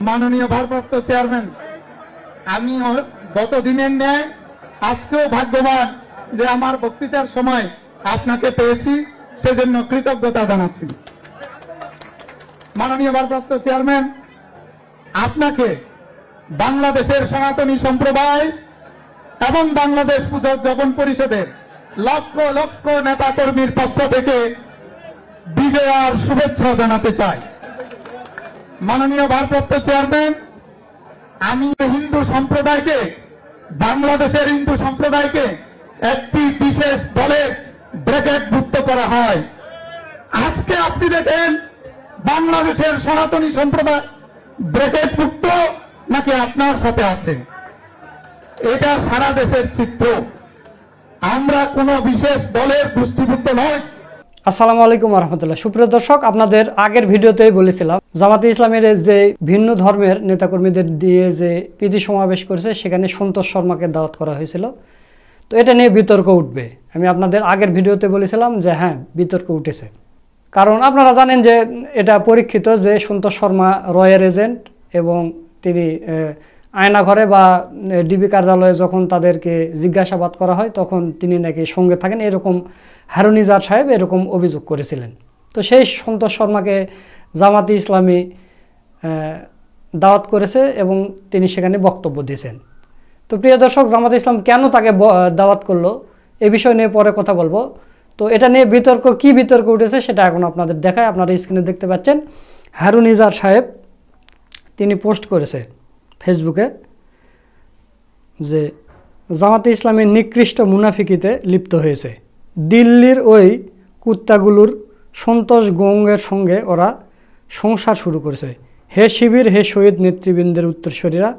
মাননীয় ভারপ্রাপ্ত চেয়ারম্যান, আমি গত দিনের ন্যায় আজকেও ভাগ্যবান যে আমার বক্তৃতার সময় আপনাকে পেয়েছি, সেজন্য কৃতজ্ঞতা জানাচ্ছি। মাননীয় ভারপ্রাপ্ত চেয়ারম্যান, আপনাকে বাংলাদেশের সনাতনী সম্প্রদায় এবং বাংলাদেশ পুজোজ্জীবন পরিষদের লক্ষ লক্ষ নেতা কর্মীর পক্ষ থেকে বিজয়ার শুভেচ্ছা জানাতে চাই। মাননীয় ভারপ্রাপ্ত চেয়ারম্যান, আমি হিন্দু সম্প্রদায়কে, বাংলাদেশের হিন্দু সম্প্রদায়কে একটি বিশেষ দলের ব্র্যাকেটভুক্ত করা হয়। আজকে আপনি দেখেন বাংলাদেশের সনাতনী সম্প্রদায় ব্র্যাকেটভুক্ত নাকি আপনার সাথে আছে, এটা সারা দেশের চিত্র। আমরা কোন বিশেষ দলের গোষ্ঠীভুক্ত নয়। আসসালামু আলাইকুম রহমতুল্লাহ। সুপ্রিয় দর্শক, আপনাদের আগের ভিডিওতেই বলেছিলাম জামাতে ইসলামের যে ভিন্ন ধর্মের নেতাকর্মীদের দিয়ে যে প্রীতি সমাবেশ করেছে, সেখানে সন্তোষ শর্মাকে দাওয়াত করা হয়েছিল। তো এটা নিয়ে বিতর্ক উঠবে। আমি আপনাদের আগের ভিডিওতে বলেছিলাম যে হ্যাঁ, বিতর্ক উঠেছে, কারণ আপনারা জানেন যে এটা পরীক্ষিত যে সন্তোষ শর্মা রয়ের এজেন্ট, এবং তিনি আয়নাঘরে বা ডিবি কার্যালয়ে যখন তাদেরকে জিজ্ঞাসাবাদ করা হয় তখন তিনি নাকি সঙ্গে থাকেন, এরকম হারুনিজার সাহেব এরকম অভিযোগ করেছিলেন। তো সেই সন্তোষ শর্মাকে জামাতে ইসলামী দাওয়াত করেছে এবং তিনি সেখানে বক্তব্য দিয়েছেন। তো প্রিয় দর্শক, জামাতে ইসলাম কেন তাকে দাওয়াত করলো এ বিষয় নিয়ে পরে কথা বলবো। তো এটা নিয়ে কি বিতর্ক উঠেছে সেটা এখন আপনাদের দেখায়। আপনারা স্ক্রিনে দেখতে পাচ্ছেন হারুনিজার সাহেব তিনি পোস্ট করেছে ফেসবুকে যে জামাতে ইসলামের নিকৃষ্ট মুনাফিকিতে লিপ্ত হয়েছে। দিল্লির ওই কুত্তাগুলোর সন্তোষ গঙ্গের সঙ্গে ওরা সংসার শুরু করেছে। হে শিবির, হে শহীদ নেতৃবৃন্দের উত্তরসূরিরা,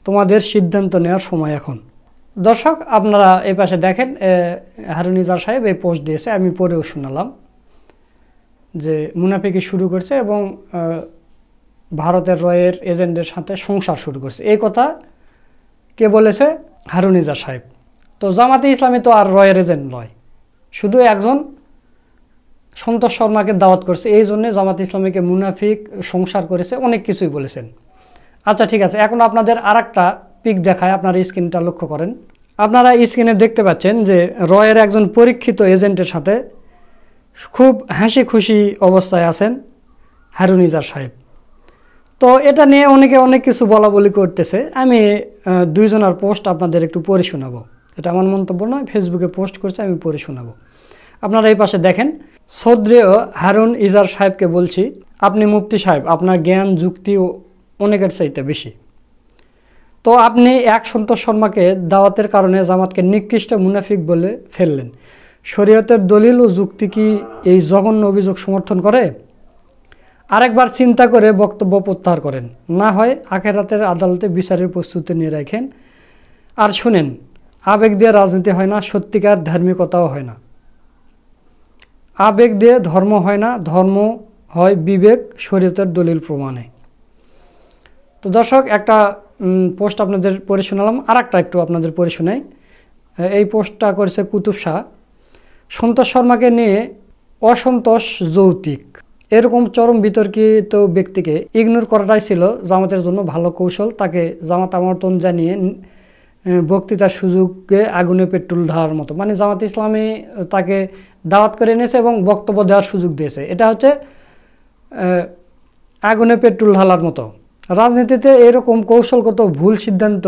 তোমাদের সিদ্ধান্ত নেওয়ার সময় এখন। দর্শক, আপনারা এই পাশে দেখেন হারুনিজার সাহেব এই পোস্ট দিয়েছে, আমি পরেও শোনালাম যে মুনাফিকি শুরু করছে এবং ভারতের রয়ের এজেন্টের সাথে সংসার শুরু করছে। এই কথা কে বলেছে? হারুনিজার সাহেব। তো জামাতে ইসলামী তো আর রয়ের এজেন্ট নয়, শুধু একজন সন্তোষ শর্মাকে দাওয়াত করছে, এই জন্যে জামাতে ইসলামীকে মুনাফিক, সংসার করেছে, অনেক কিছুই বলেছেন। আচ্ছা ঠিক আছে, এখন আপনাদের আরেকটা পিক দেখায়, আপনারা স্ক্রিনটা লক্ষ্য করেন। আপনারা স্ক্রিনে দেখতে পাচ্ছেন যে রয়ের একজন পরীক্ষিত এজেন্টের সাথে খুব হাসি খুশি অবস্থায় আছেন হারুনিজার সাহেব। তো এটা নিয়ে অনেকে অনেক কিছু বলা বলি করতেছে। আমি দুইজনের পোস্ট আপনাদের একটু পড়ে শোনাবো। এটা আমার মন্তব্য নয়, ফেসবুকে পোস্ট করছে, আমি পড়ে শোনাবো। আপনারা এই পাশে দেখেন, শ্রদ্ধেয় হারুনিজার সাহেবকে বলছি, আপনি মুফতি সাহেব, আপনার জ্ঞান যুক্তি অনেকের চাইতে বেশি। তো আপনি এক সন্তোষ শর্মাকে দাওয়াতের কারণে জামাতকে নিকৃষ্ট মুনাফিক বলে ফেললেন। শরীয়তের দলিল ও যুক্তি কি এই জঘন্য অভিযোগ সমর্থন করে? আরেকবার চিন্তা করে বক্তব্য প্রত্যাহার করেন, না হয় আখেরাতের আদালতে বিচারের প্রস্তুতি নিয়ে রাখেন। আর শুনেন, আবেগ দিয়ে রাজনীতি হয় না, সত্যিকার ধার্মিকতাও হয় না। আবেগ দিয়ে ধর্ম হয় না, ধর্ম হয় বিবেক, শরীয়তের দলিল প্রমাণে। তো দর্শক, একটা পোস্ট আপনাদের পড়ে শোনালাম, আর একটা একটু আপনাদের পড়ে শোনাই। এই পোস্টটা করেছে কুতুব শাহ। সন্তোষ শর্মাকে নিয়ে অসন্তোষ যৌক্তিক, এরকম চরম বিতর্কিত ব্যক্তিকে ইগনোর করাটাই ছিল জামাতের জন্য ভালো কৌশল। তাকে জামাত আমন্ত্রণ জানিয়ে বক্তৃতার সুযোগে আগুনে পেট্রোল ঢালার মতো, মানে জামাত ইসলামী তাকে দাওয়াত করে এনেছে এবং বক্তব্য দেওয়ার সুযোগ দিয়েছে। এটা হচ্ছে আগুনে পেট্রোল ঢালার মতো। রাজনীতিতে এরকম কৌশলগত ভুল সিদ্ধান্ত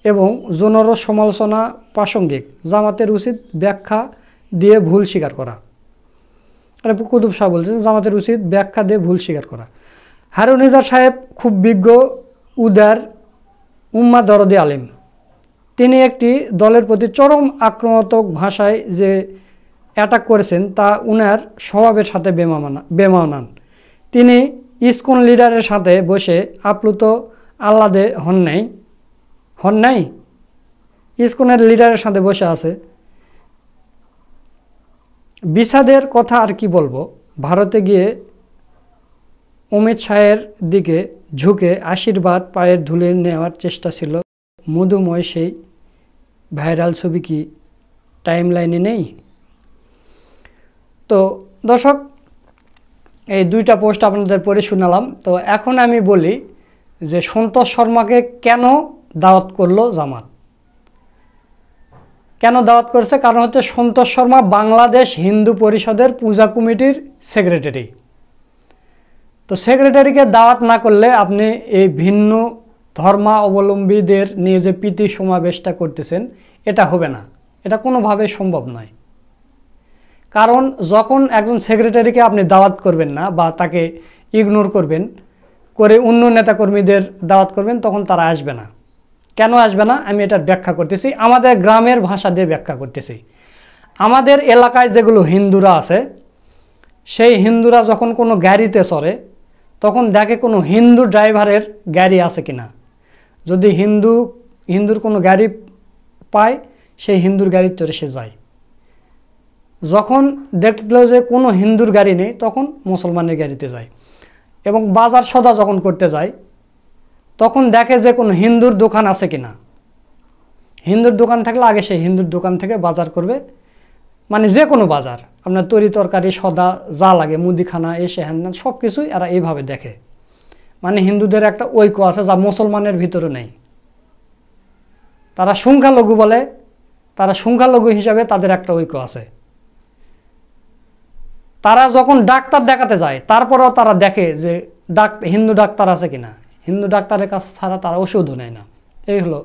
এবং জনর সমালোচনা প্রাসঙ্গিক। জামাতের উচিত ব্যাখ্যা দিয়ে ভুল স্বীকার করা। আর কুতুব শাহ বলছেন জামাতের উচিত ব্যাখ্যা দিয়ে ভুল স্বীকার করা। হারুনিজার সাহেব খুব বিজ্ঞ, উদার, উম্মা দরদি আলেম। তিনি একটি দলের প্রতি চরম আক্রমণাত্মক ভাষায় যে অ্যাটাক করেছেন তা উনার স্বভাবের সাথে বেমানান। তিনি ইসকন লিডারের সাথে বসে আপ্লুত আহ্লাদে হন নাই। ইসকনের লিডারের সাথে বসে আছে। বিষাদের কথা আর কি বলবো, ভারতে গিয়ে অমিত শাহের দিকে ঝুঁকে আশীর্বাদ পায়ের ধুলে নেওয়ার চেষ্টা ছিল। মধুময় সেই ভাইরাল ছবি কি টাইম লাইনে নেই? তো দর্শক, এই দুইটা পোস্ট আপনাদের পড়ে শোনালাম। তো এখন আমি বলি যে সন্তোষ শর্মাকে কেন দাওয়াত করলো জামাত। কেন দাওয়াত করছে? কারণ হচ্ছে সন্তোষ শর্মা বাংলাদেশ হিন্দু পরিষদের পূজা কমিটির সেক্রেটারি। তো সেক্রেটারিকে দাওয়াত না করলে আপনি এই ভিন্ন ধর্মাবলম্বীদের নিয়ে যে প্রীতি সমাবেশটা করতেছেন এটা হবে না, এটা কোনোভাবে সম্ভব নয়। কারণ যখন একজন সেক্রেটারিকে আপনি দাওয়াত করবেন না বা তাকে ইগনোর করবেন, করে অন্য নেতাকর্মীদের দাওয়াত করবেন, তখন তারা আসবে না। কেন আসবে না আমি এটার ব্যাখ্যা করতেছি, আমাদের গ্রামের ভাষা দিয়ে ব্যাখ্যা করতেছি। আমাদের এলাকায় যেগুলো হিন্দুরা আছে, সেই হিন্দুরা যখন কোনো গাড়িতে চড়ে তখন দেখে কোনো হিন্দু ড্রাইভারের গাড়ি আছে কিনা। যদি হিন্দুর কোনো গাড়ি পায় সেই হিন্দুর গাড়ির চড়ে সে যায়। যখন দেখলো যে কোনো হিন্দুর গাড়ি নেই তখন মুসলমানের গাড়িতে যায়। এবং বাজার সদা যখন করতে যায় তখন দেখে যে কোনো হিন্দুর দোকান আছে কিনা। হিন্দুর দোকান থাকলে আগে সেই হিন্দুর দোকান থেকে বাজার করবে, মানে যে কোনো বাজার, আপনার তরি তরকারি সদা যা লাগে, মুদিখানা এসে হ্যান সব কিছুই এরা এইভাবে দেখে। মানে হিন্দুদের একটা ঐক্য আছে যা মুসলমানের ভিতরে নেই। তারা সংখ্যালঘু বলে, তারা সংখ্যালঘু হিসাবে তাদের একটা ঐক্য আছে। তারা যখন ডাক্তার দেখাতে যায় তারপরেও তারা দেখে যে হিন্দু ডাক্তার আছে কিনা। হিন্দু ডাক্তারের কাছ ছাড়া তারা ওষুধও নেয় না। এই হলো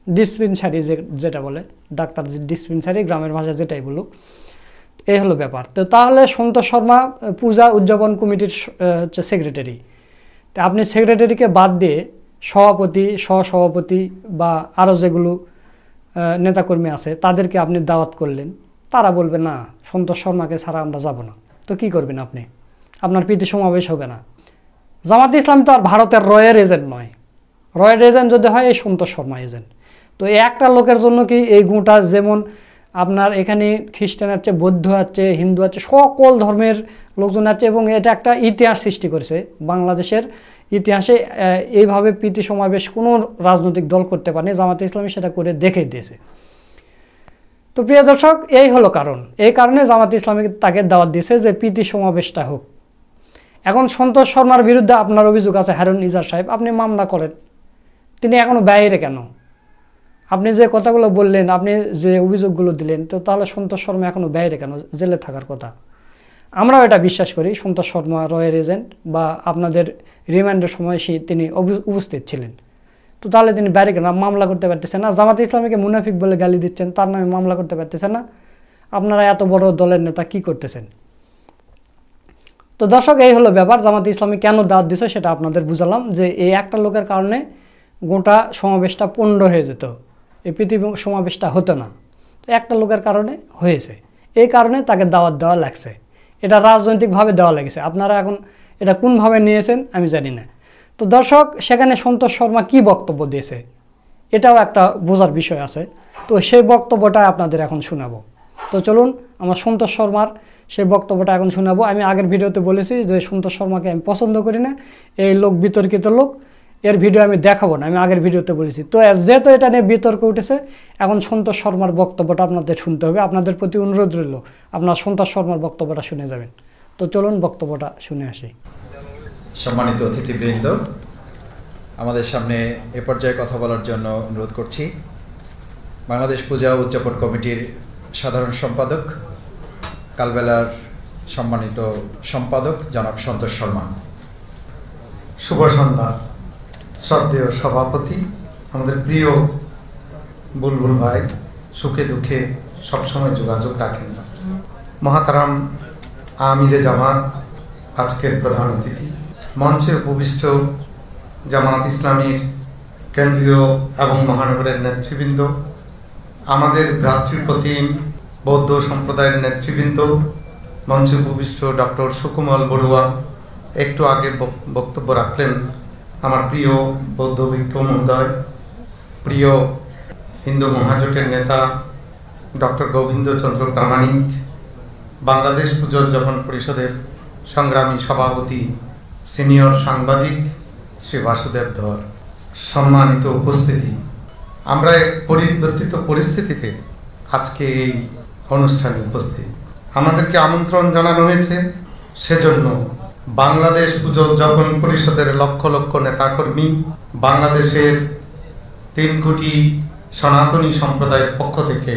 ডিসপেন্সারি, যেটা বলে ডাক্তার ডিসপেন্সারি, গ্রামের ভাষায় যেটাই বলুক, এই হলো ব্যাপার। তো তাহলে সন্তোষ শর্মা পূজা উদযাপন কমিটির হচ্ছে সেক্রেটারি। তো আপনি সেক্রেটারিকে বাদ দিয়ে সভাপতি, সহসভাপতি বা আরও যেগুলো নেতাকর্মী আছে তাদেরকে আপনি দাওয়াত করলেন, তারা বলবে না সন্তোষ শর্মাকে ছাড়া আমরা যাব না। তো কি করবেন আপনি? আপনার প্রীতি সমাবেশ হবে না। জামাত ইসলাম তো আর ভারতের রয়ের এজেন্ট নয়। রয়ের এজেন্ট যদি হয় এই সন্তোষ শর্মা এজেন্ট। তো একটা লোকের জন্য কি এই গোটা, যেমন আপনার এখানে খ্রিস্টান আছে, বৌদ্ধ আছে, হিন্দু আছে, সকল ধর্মের লোকজন আছে, এবং এটা একটা ইতিহাস সৃষ্টি করেছে বাংলাদেশের ইতিহাসে। এইভাবে প্রীতি সমাবেশ কোনো রাজনৈতিক দল করতে পারেনি, জামাত ইসলামী সেটা করে দেখিয়ে দিয়েছে। তো প্রিয় দর্শক, এই হলো কারণ। এই কারণে জামাত ইসলামী তাকে দাওয়াত দিয়েছে যে প্রীতি সমাবেশটা হোক। এখন সন্তোষ শর্মার বিরুদ্ধে আপনার অভিযোগ আছে, হারুন ইজাজ সাহেব, আপনি মামলা করেন। তিনি এখনও বাইরে কেন? আপনি যে কথাগুলো বললেন, আপনি যে অভিযোগগুলো দিলেন, তো তাহলে সন্তোষ শর্মা এখনও বাইরে কেন? জেলে থাকার কথা। আমরাও এটা বিশ্বাস করি সন্তোষ শর্মা রয়ের এজেন্ট, বা আপনাদের রিমান্ডের সময় তিনি উপস্থিত ছিলেন। তো তাহলে তিনি বাইরে কেন? মামলা করতে পারতেছেন না। জামাত ইসলামীকে মুনাফিক বলে গালি দিচ্ছেন, তার নামে মামলা করতে পারতেছেন না। আপনারা এত বড় দলের নেতা কি করতেছেন? তো দর্শক, এই হলো ব্যাপার। জামাত ইসলামী কেন দাওয়াত দিছে সেটা আপনাদের বুঝালাম, যে এই একটা লোকের কারণে গোটা সমাবেশটা পণ্ড হয়ে যেত, এই পৃথিবী সমাবেশটা হতো না। তো একটা লোকের কারণে হয়েছে, এই কারণে তাকে দাওয়াত দেওয়া লাগছে। এটা রাজনৈতিকভাবে দেওয়া লেগেছে। আপনারা এখন এটা কোনভাবে নিয়েছেন আমি জানি না। তো দর্শক, সেখানে সন্তোষ শর্মা কি বক্তব্য দিয়েছে এটাও একটা বোঝার বিষয় আছে। তো সেই বক্তব্যটা আপনাদের এখন শোনাবো। তো চলুন আমার সন্তোষ শর্মার সেই বক্তব্যটা এখন শোনাবো। আমি আগের ভিডিওতে বলেছি যে সন্তোষ শর্মাকে আমি পছন্দ করি না, এই লোক বিতর্কিত লোক, এর ভিডিও আমি দেখাবো না, আমি আগের ভিডিওতে বলেছি। তো যেহেতু এটা নিয়ে বিতর্ক উঠেছে, এখন সন্তোষ শর্মার বক্তব্যটা আপনাদের শুনতে হবে। আপনাদের প্রতি অনুরোধ রইল, আপনার সন্তোষ শর্মার বক্তব্যটা শুনে যাবেন। তো চলুন বক্তব্যটা শুনে আসি। সম্মানিত অতিথিবৃন্দ, আমাদের সামনে এ পর্যায়ে কথা বলার জন্য অনুরোধ করছি বাংলাদেশ পূজা উদযাপন কমিটির সাধারণ সম্পাদক, কালবেলার সম্মানিত সম্পাদক জনাব সন্তোষ শর্মা। শুভ সন্ধ্যা। শ্রদ্ধেয় সভাপতি, আমাদের প্রিয় বুলবুল ভাই, সুখে দুঃখে সবসময় যোগাযোগ রাখেন। মহাতারাম আমিরে জামাত, আজকের প্রধান অতিথি, মঞ্চে উপবিষ্ট জামাত ইসলামীর কেন্দ্রীয় এবং মহানগরের নেতৃবৃন্দ, আমাদের ভ্রাতৃপ্রতিম বৌদ্ধ সম্প্রদায়ের নেতৃবৃন্দ, মঞ্চে উপবিষ্ট ডক্টর সুকুমল বড়ুয়া, একটু আগে বক্তব্য রাখলেন আমার প্রিয় বৌদ্ধ ভিক্ষু মহোদয়, প্রিয় হিন্দু মহাজোটের নেতা ডক্টর গোবিন্দচন্দ্র প্রামাণিক, বাংলাদেশ পূজা উদযাপন পরিষদের সংগ্রামী সভাপতি সিনিয়র সাংবাদিক শ্রী বাসুদেব ধর, সম্মানিত উপস্থিতি, আমরা এক পরিবর্তিত পরিস্থিতিতে আজকে এই অনুষ্ঠানে উপস্থিত। আমাদেরকে আমন্ত্রণ জানানো হয়েছে, সেজন্য বাংলাদেশ পুজো উদযাপন পরিষদের লক্ষ লক্ষ নেতাকর্মী, বাংলাদেশের 3 কোটি সনাতনী সম্প্রদায়ের পক্ষ থেকে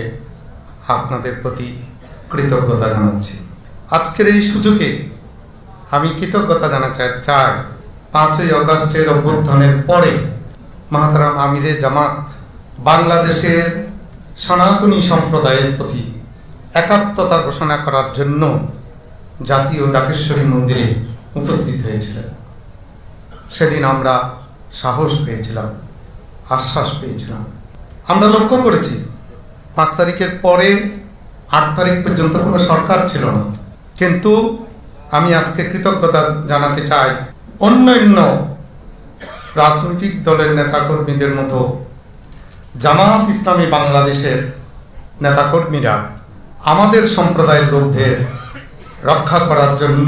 আপনাদের প্রতি কৃতজ্ঞতা জানাচ্ছি। আজকের এই সুযোগে আমি কৃতজ্ঞতা জানাতে চাই 5ই আগস্টের অভ্যুত্থানের পরে মহতারাম আমিরে জামাত বাংলাদেশের সনাতনী সম্প্রদায়ের প্রতি একাত্মতা ঘোষণা করার জন্য জাতীয় ডাকেশ্বরী মন্দিরে উপস্থিত হয়েছিলেন। সেদিন আমরা সাহস পেয়েছিলাম, আশ্বাস পেয়েছিলাম। আমরা লক্ষ্য করেছি 5 তারিখের পরে 8 তারিখ পর্যন্ত কোনো সরকার ছিল না, কিন্তু আমি আজকে কৃতজ্ঞতা জানাতে চাই অন্যান্য রাজনৈতিক দলের নেতাকর্মীদের মতো জামাত ইসলামী বাংলাদেশের নেতাকর্মীরা আমাদের সম্প্রদায়ের লোকদের রক্ষা করার জন্য,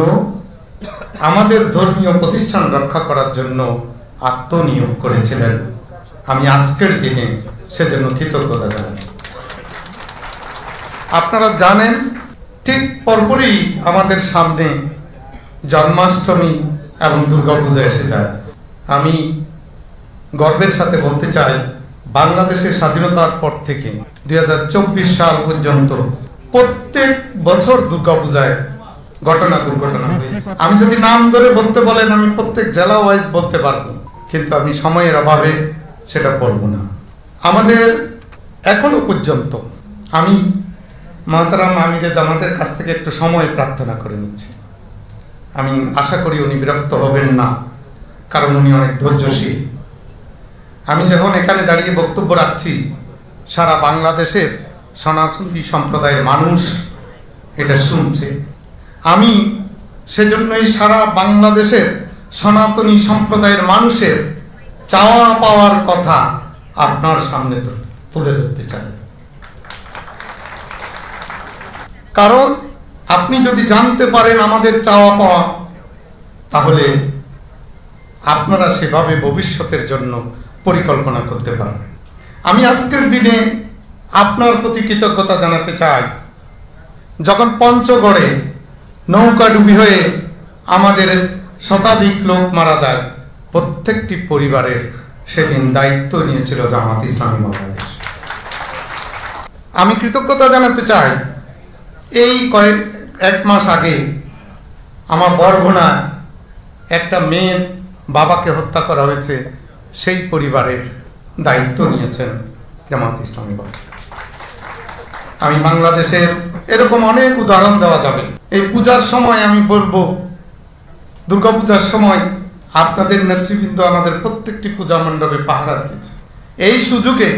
আমাদের ধর্মীয় প্রতিষ্ঠান রক্ষা করার জন্য আত্মনিয়োগ করেছিলেন। আমি আজকের দিনে সেজন্য কৃতজ্ঞতা জানাই। আপনারা জানেন ঠিক পরপরই আমাদের সামনে জন্মাষ্টমী এবং দুর্গাপূজা এসে যায়। আমি গর্বের সাথে বলতে চাই বাংলাদেশের স্বাধীনতার পর থেকে 2024 সাল পর্যন্ত প্রত্যেক বছর দুর্গাপূজায় দুর্ঘটনা হয়েছে। আমি যদি নাম ধরে বলতে বলেন আমি প্রত্যেক জেলা ওয়াইজ বলতে পারবো, কিন্তু আমি সময়ের অভাবে সেটা বলবো না। আমাদের এখনো পর্যন্ত আমি মহতারাম আমিরে জামাতের কাছ থেকে একটু সময় প্রার্থনা করে নিচ্ছি। আমি আশা করি উনি বিরক্ত হবেন না, কারণ উনি অনেক ধৈর্যশীল। আমি যখন এখানে দাঁড়িয়ে বক্তব্য রাখছি, সারা বাংলাদেশের সনাতনী সম্প্রদায়ের মানুষ এটা শুনছে। আমি সেজন্যই সারা বাংলাদেশের সনাতনী সম্প্রদায়ের মানুষের চাওয়া পাওয়ার কথা আপনার সামনে তুলে ধরতে চাই। কারণ আপনি যদি জানতে পারেন আমাদের চাওয়া পাওয়া, তাহলে আপনারা সেভাবে ভবিষ্যতের জন্য পরিকল্পনা করতে পারবেন। আমি আজকের দিনে আপনার প্রতি কৃতজ্ঞতা জানাতে চাই। যখন পঞ্চগড়ে নৌকাডুবি হয়ে আমাদের শতাধিক লোক মারা যায়, প্রত্যেকটি পরিবারের সেদিন দায়িত্ব নিয়েছিল জামাত ইসলামী বাংলাদেশ। আমি কৃতজ্ঞতা জানাতে চাই এই এক মাস আগে আমার বরগুনায় একটা মেয়ের বাবাকে হত্যা করা হয়েছে, সেই পরিবারের দায়িত্ব নিয়েছেন জামাত ইসলামী বাংলাদেশ। আমি বাংলাদেশের এরকম অনেক উদাহরণ দেওয়া যাবে। এই পূজার সময় আমি বলবো, দুর্গাপূজার সময় আপনাদের নেতৃবৃন্দ আমাদের প্রত্যেকটি পূজা মণ্ডপে পাহারা দিয়েছে। এই সুযোগে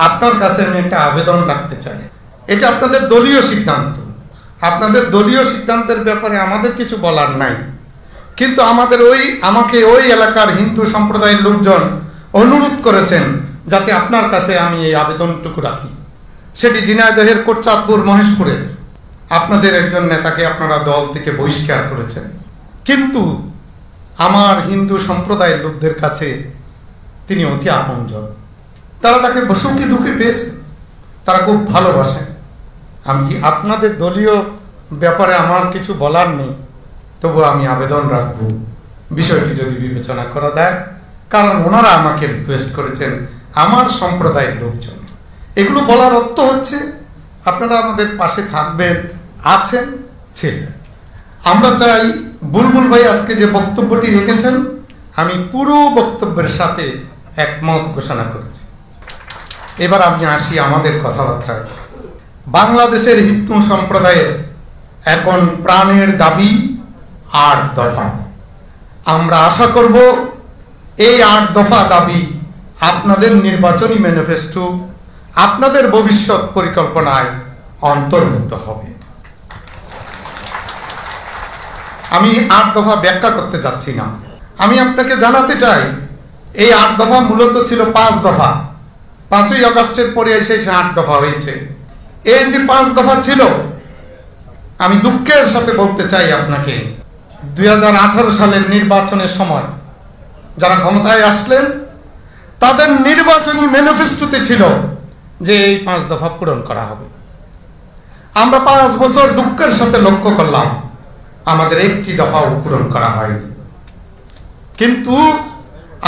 আপনার কাছে আমি একটা আবেদন রাখতে চাই। এটা আপনাদের দলীয় সিদ্ধান্ত, আপনাদের দলীয় সিদ্ধান্তের ব্যাপারে আমাদের কিছু বলার নাই, কিন্তু আমাকে ওই এলাকার হিন্দু সম্প্রদায়ের লোকজন অনুরোধ করেছেন যাতে আপনার কাছে আমি এই আবেদনটুকু রাখি। সেটি ঝিনাইদহের কোটচাঁদপুর মহেশপুরের আপনাদের একজন নেতাকে আপনারা দল থেকে বহিষ্কার করেছেন, কিন্তু আমার হিন্দু সম্প্রদায়ের লোকদের কাছে তিনি অতি আপনজন। তারা তাকে সুখে দুঃখে পেয়েছেন, তারা খুব ভালোবাসেন। আমি আপনাদের দলীয় ব্যাপারে আমার কিছু বলার নেই, তবু আমি আবেদন রাখবো বিষয়টি যদি বিবেচনা করা যায়, কারণ ওনারা আমাকে রিকোয়েস্ট করেছেন, আমার সম্প্রদায়ের লোকজন। এগুলো বলার অর্থ হচ্ছে আপনারা আমাদের পাশে থাকবেন, আছেন, ছিলেন। আমরা চাই বুলবুল ভাই আজকে যে বক্তব্যটি রেখেছেন, আমি পুরো বক্তব্যের সাথে একমত ঘোষণা করেছি। এবার আমি আসি আমাদের কথাবার্তায়। বাংলাদেশের হিন্দু সম্প্রদায়ের এখন প্রাণের দাবি 8 দফা। আমরা আশা করব এই 8 দফা দাবি আপনাদের নির্বাচনী ম্যানিফেস্টো, আপনাদের ভবিষ্যৎ পরিকল্পনায় অন্তর্ভুক্ত হবে। আমি 8 দফা ব্যাখ্যা করতে যাচ্ছি না, আমি আপনাকে জানাতে চাই এই 8 দফা মূলত ছিল 5 দফা। 5ই আগস্টের পরে এসে 8 দফা হয়েছে। এই যে 5 দফা ছিল, আমি দুঃখের সাথে বলতে চাই আপনাকে, 2018 সালের নির্বাচনের সময় যারা ক্ষমতায় আসলেন তাদের নির্বাচনী ম্যানিফেস্টোতে ছিল যে এই 5 দফা পূরণ করা হবে। আমরা 5 বছর দুঃখের সাথে লক্ষ্য করলাম আমাদের একটি দফাও পূরণ করা হয়নি। কিন্তু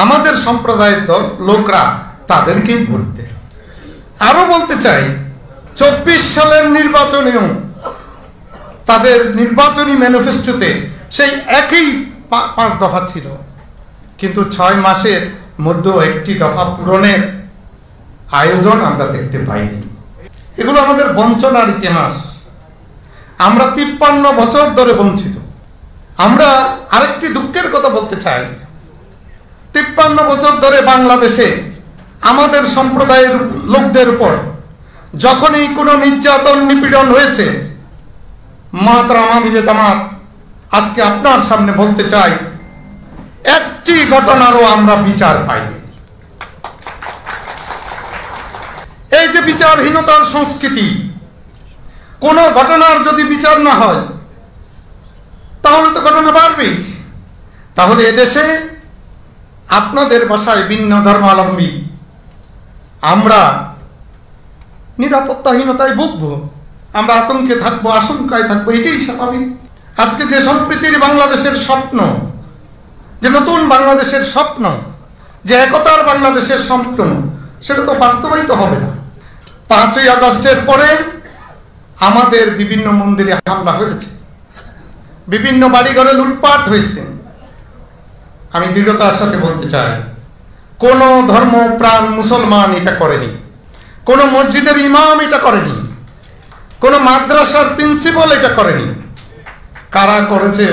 আমাদের সম্প্রদায়ের লোকরা তাদেরকেই ভোট দেয়। আরো বলতে চাই, 24 সালের নির্বাচনেও তাদের নির্বাচনী ম্যানিফেস্টোতে সেই একই 5 দফা ছিল, কিন্তু 6 মাসের মধ্যে একটি দফা পূরণের আয়োজন আমরা দেখতে পাইনি। এগুলো আমাদের বঞ্চনার ইতিহাস। আমরা 53 বছর ধরে বঞ্চিত। আমরা আরেকটি দুঃখের কথা বলতে চাই, 53 বছর ধরে বাংলাদেশে আমাদের সম্প্রদায়ের লোকদের উপর যখনই কোনো নির্যাতন নিপীড়ন হয়েছে, মাহতারাম আমিরে জামাত আজকে আপনার সামনে বলতে চাই, একটি ঘটনারও আমরা বিচার পাইনি। এই যে বিচারহীনতার সংস্কৃতি, কোন ঘটনার যদি বিচার না হয় তাহলে তো ঘটনা বাড়বেই। তাহলে এদেশে আপনাদের ভাষায় ভিন্ন ধর্মাবলম্বী আমরা নিরাপত্তাহীনতায় ভুগবো, আমরা আতঙ্কে থাকবো, আশঙ্কায় থাকবো, এটাই স্বাভাবিক। আজকে যে সম্প্রীতির বাংলাদেশের স্বপ্ন, যে নতুন বাংলাদেশের স্বপ্ন, যে একতার বাংলাদেশের স্বপ্ন, সেটা তো বাস্তবায়িত হবে না। 5ই আগস্টের পরে আমাদের বিভিন্ন মন্দিরে হামলা হয়েছে, বিভিন্ন বাড়িঘরে লুটপাট হয়েছে। আমি দৃঢ়তার সাথে বলতে চাই, কোন ধর্মপ্রাণ মুসলমান এটা করেনি, কোন মসজিদের ইমাম এটা করেনি, কোন মাদ্রাসার প্রিন্সিপাল এটা করেনি। কারা করেছে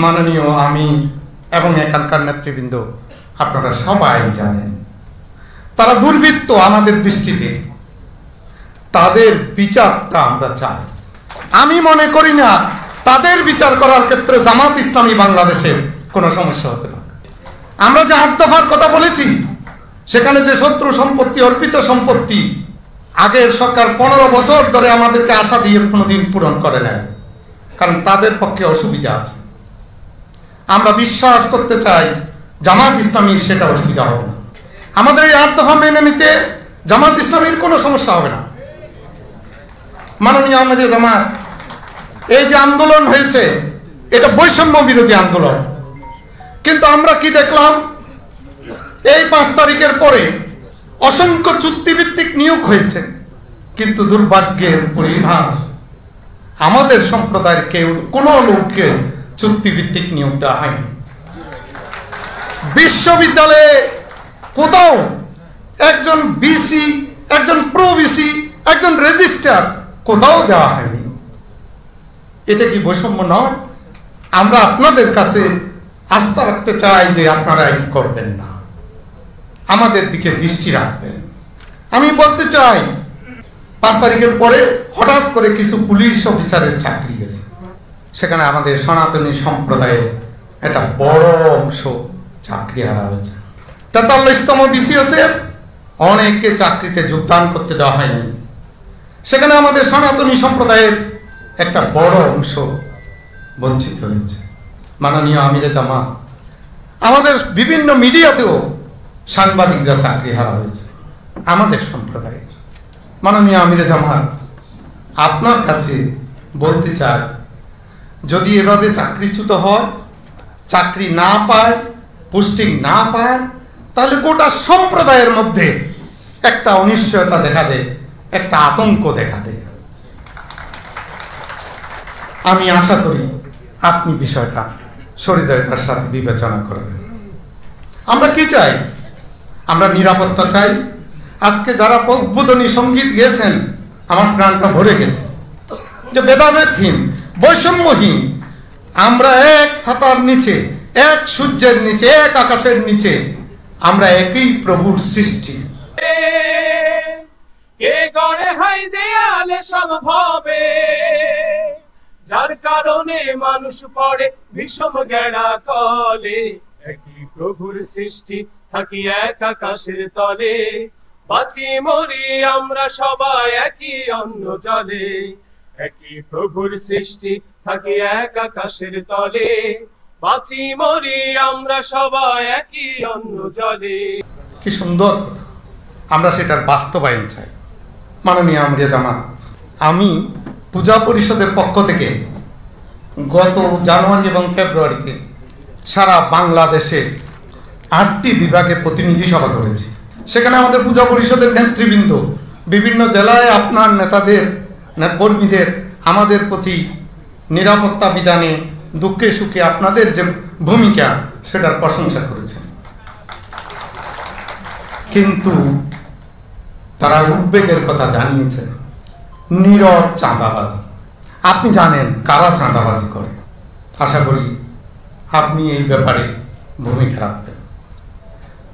মাননীয় আমির এবং এখানকার নেতৃবৃন্দ আপনারা সবাই জানেন। তারা দুর্বৃত্ত আমাদের দৃষ্টিতে, তাদের বিচারটা আমরা চাই। আমি মনে করি না তাদের বিচার করার ক্ষেত্রে জামাত ইসলামী বাংলাদেশের কোনো সমস্যা হতে পারে। আমরা যে 8 দফার কথা বলেছি, সেখানে যে শত্রু সম্পত্তি, অর্পিত সম্পত্তি, আগের সরকার 15 বছর ধরে আমাদেরকে আশা দিয়ে কোনোদিন পূরণ করে নেয়, কারণ তাদের পক্ষে অসুবিধা আছে। আমরা বিশ্বাস করতে চাই জামাত ইসলামীর সেটা অসুবিধা হবে না। আমাদের এই 8 দফা মেনে নিতে জামাত ইসলামীর কোনো সমস্যা হবে না। মাননীয় আমিরে জামাত, এই যে আন্দোলন হয়েছে এটা বৈষম্য বিরোধী আন্দোলন, কিন্তু আমরা কি দেখলাম, এই 5 তারিখের পরে অসংখ্য চুক্তিভিত্তিক নিয়োগ হয়েছে, কিন্তু দুর্ভাগ্যের পরিহাস আমাদের সম্প্রদায়ের কেউ কোনো লোককে চুক্তিভিত্তিক নিয়োগ দেওয়া হয়নি। বিশ্ববিদ্যালয়ে কোথাও একজন বিসি, একজন প্রো বিসি, একজন রেজিস্ট্রার কোথাও দেওয়া হয়নি। এটা কি বৈষম্য নয়? আমরা আপনাদের কাছে আস্থা রাখতে চাই যে আপনারা এই করবেন না, আমাদের দিকে দৃষ্টি রাখবেন। আমি বলতে চাই, 5 তারিখের পরে হঠাৎ করে কিছু পুলিশ অফিসারের চাকরি গেছে, সেখানে আমাদের সনাতনী সম্প্রদায়ের একটা বড় অংশ চাকরি হারা হয়েছে। 43তম বিসিএসে অনেককে চাকরিতে যোগদান করতে দেওয়া হয়নি, সেখানে আমাদের সনাতনী সম্প্রদায়ের একটা বড় অংশ বঞ্চিত হয়েছে। মাননীয় আমিরে জামাত, আমাদের বিভিন্ন মিডিয়াতেও সাংবাদিকরা চাকরি হারা হয়েছে আমাদের সম্প্রদায়ের। মাননীয় আমিরে জামাত, আপনার কাছে বলতে চাই, যদি এভাবে চাকরিচ্যুত হয়, চাকরি না পায়, পোস্টিং না পায়, তাহলে গোটা সম্প্রদায়ের মধ্যে একটা অনিশ্চয়তা দেখা দেয়, একটা আতঙ্ক দেখা দেয়। আমি আশা করি আপনি বিষয়টা সহৃদয়তার সাথে বিবেচনা করবেন। আমরা কি চাই? আমরা নিরাপত্তা চাই। আজকে যারা উদ্বোধনী সঙ্গীত গেয়েছেন, আমার প্রাণটা ভরে গেছে, যে ভেদাভেদহীন, বৈষম্যহীন, আমরা এক ছাতার নিচে, এক সূর্যের নিচে, এক আকাশের নিচে, আমরা একই প্রভুর সৃষ্টি। কে গড়ে হাই দেয়ালে সম্ভবে, যার কারণে মানুষ পড়ে বিষম গেড়া কলে। একই প্রভুর সৃষ্টি, থাকি এক আকাশের তলে, বাঁচি মরি আমরা সবাই একই অন্ন জলে। একই প্রভুর সৃষ্টি, থাকি এক আকাশের তলে, বাঁচি মরি আমরা সবাই একই অন্ন জলে। কি সুন্দর কথা, আমরা সেটার বাস্তবায়ন চাই। মাননীয় আমিরে জামাত, আমি পূজা পরিষদের পক্ষ থেকে গত জানুয়ারি এবং ফেব্রুয়ারিতে সারা বাংলাদেশে 8টি বিভাগে প্রতিনিধি সভা করেছি। সেখানে আমাদের পূজা পরিষদের নেতৃবৃন্দ বিভিন্ন জেলায় আপনার নেতাদের কর্মীদের আমাদের প্রতি নিরাপত্তা বিধানে দুঃখে সুখে আপনাদের যে ভূমিকা সেটার প্রশংসা করেছেন, কিন্তু তারা উদ্বেগের কথা জানিয়েছেন নীরব চাঁদাবাজি। আপনি জানেন কারা চাঁদাবাজি করে, আশা করি আপনি এই ব্যাপারে ভূমিকা রাখবেন।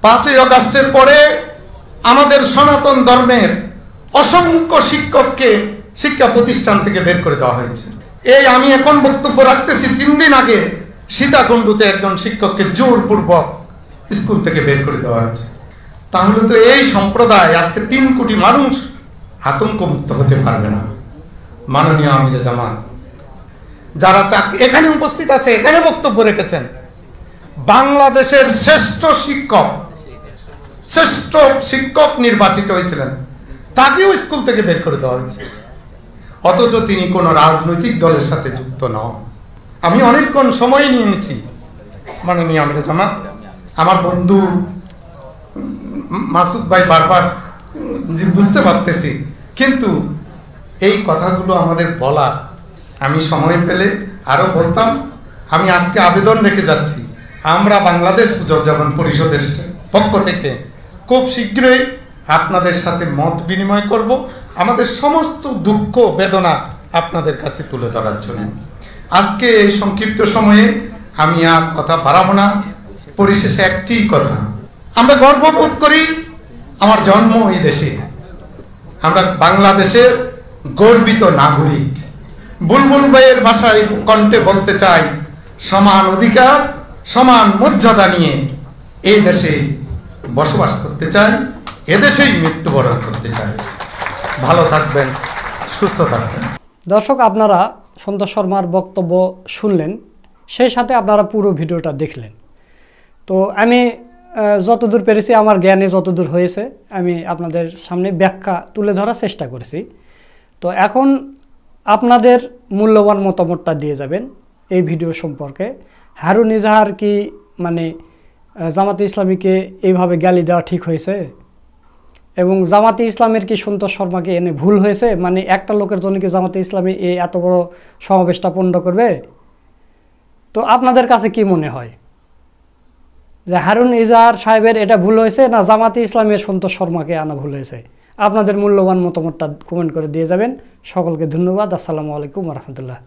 5ই আগস্টের পরে আমাদের সনাতন ধর্মের অসংখ্য শিক্ষককে শিক্ষা প্রতিষ্ঠান থেকে বের করে দেওয়া হয়েছে। এই আমি এখন বক্তব্য রাখতেছি 3 দিন আগে সীতাকুণ্ডুতে একজন শিক্ষককে জোরপূর্বক স্কুল থেকে বের করে দেওয়া হয়েছে। তাহলে তো এই সম্প্রদায় আজকে 3 কোটি মানুষ আতঙ্কমুক্ত হতে পারবে না। মাননীয় আমিরে জামাত যারা এখানে উপস্থিত আছে, এখানে বক্তব্য রেখেছেন, বাংলাদেশের শ্রেষ্ঠ শিক্ষক নির্বাচিত হয়েছিলেন, তাকেও স্কুল থেকে বের করে দেওয়া হয়েছে, অথচ তিনি কোনো রাজনৈতিক দলের সাথে যুক্ত নন। আমি অনেকক্ষণ সময় নিয়ে নিয়েছি মাননীয় আমিরে জামাত। আমার বন্ধু মাসুদ ভাই বারবার বুঝতে পারতেছি, কিন্তু এই কথাগুলো আমাদের বলা, আমি সময় পেলে আরো বলতাম। আমি আজকে আবেদন রেখে যাচ্ছি, আমরা বাংলাদেশ পূজা উদযাপন পরিষদের পক্ষ থেকে খুব শীঘ্রই আপনাদের সাথে মত বিনিময় করব, আমাদের সমস্ত দুঃখ বেদনা আপনাদের কাছে তুলে ধরার জন্য। আজকে এই সংক্ষিপ্ত সময়ে আমি আর কথা বাড়াবো না। পরিশেষে একটি কথা, আমরা গর্ববোধ করি আমার জন্ম এই দেশে, আমরা বাংলাদেশের গর্বিত নাগরিক। বুলবুল ভাইয়ের ভাষায় কণ্ঠে বলতে চাই, সমান অধিকার সমান মর্যাদা নিয়ে এই দেশে বসবাস করতে চাই, এদেশেই মৃত্যুবরণ করতে চাই। ভালো থাকবেন, সুস্থ থাকবেন। দর্শক, আপনারা সন্তোষ শর্মার বক্তব্য শুনলেন, সেই সাথে আপনারা পুরো ভিডিওটা দেখলেন। তো আমি যতদূর পেরেছি, আমার জ্ঞানে যতদূর হয়েছে, আমি আপনাদের সামনে ব্যাখ্যা তুলে ধরার চেষ্টা করেছি। তো এখন আপনাদের মূল্যবান মতামতটা দিয়ে যাবেন এই ভিডিও সম্পর্কে। হারুন ইজাহার কি মানে জামাতে ইসলামীকে এইভাবে গালি দেওয়া ঠিক হয়েছে? এবং জামাতে ইসলামের কি সন্তোষ শর্মাকে এনে ভুল হয়েছে? মানে একটা লোকের জন্য কি জামাতে ইসলামী এই এত বড় সমাবেশটা পণ্ড করবে? তো আপনাদের কাছে কি মনে হয় যে হারুন ইজাহার সাহেবের এটা ভুল হয়েছে, না জামাতে ইসলামের সন্তোষ শর্মাকে আনা ভুল হয়েছে? আপনাদের মূল্যবান মতামতটা কমেন্ট করে দিয়ে যাবেন। সকলকে ধন্যবাদ। আসসালামু আলাইকুম রহমতুল্লাহ।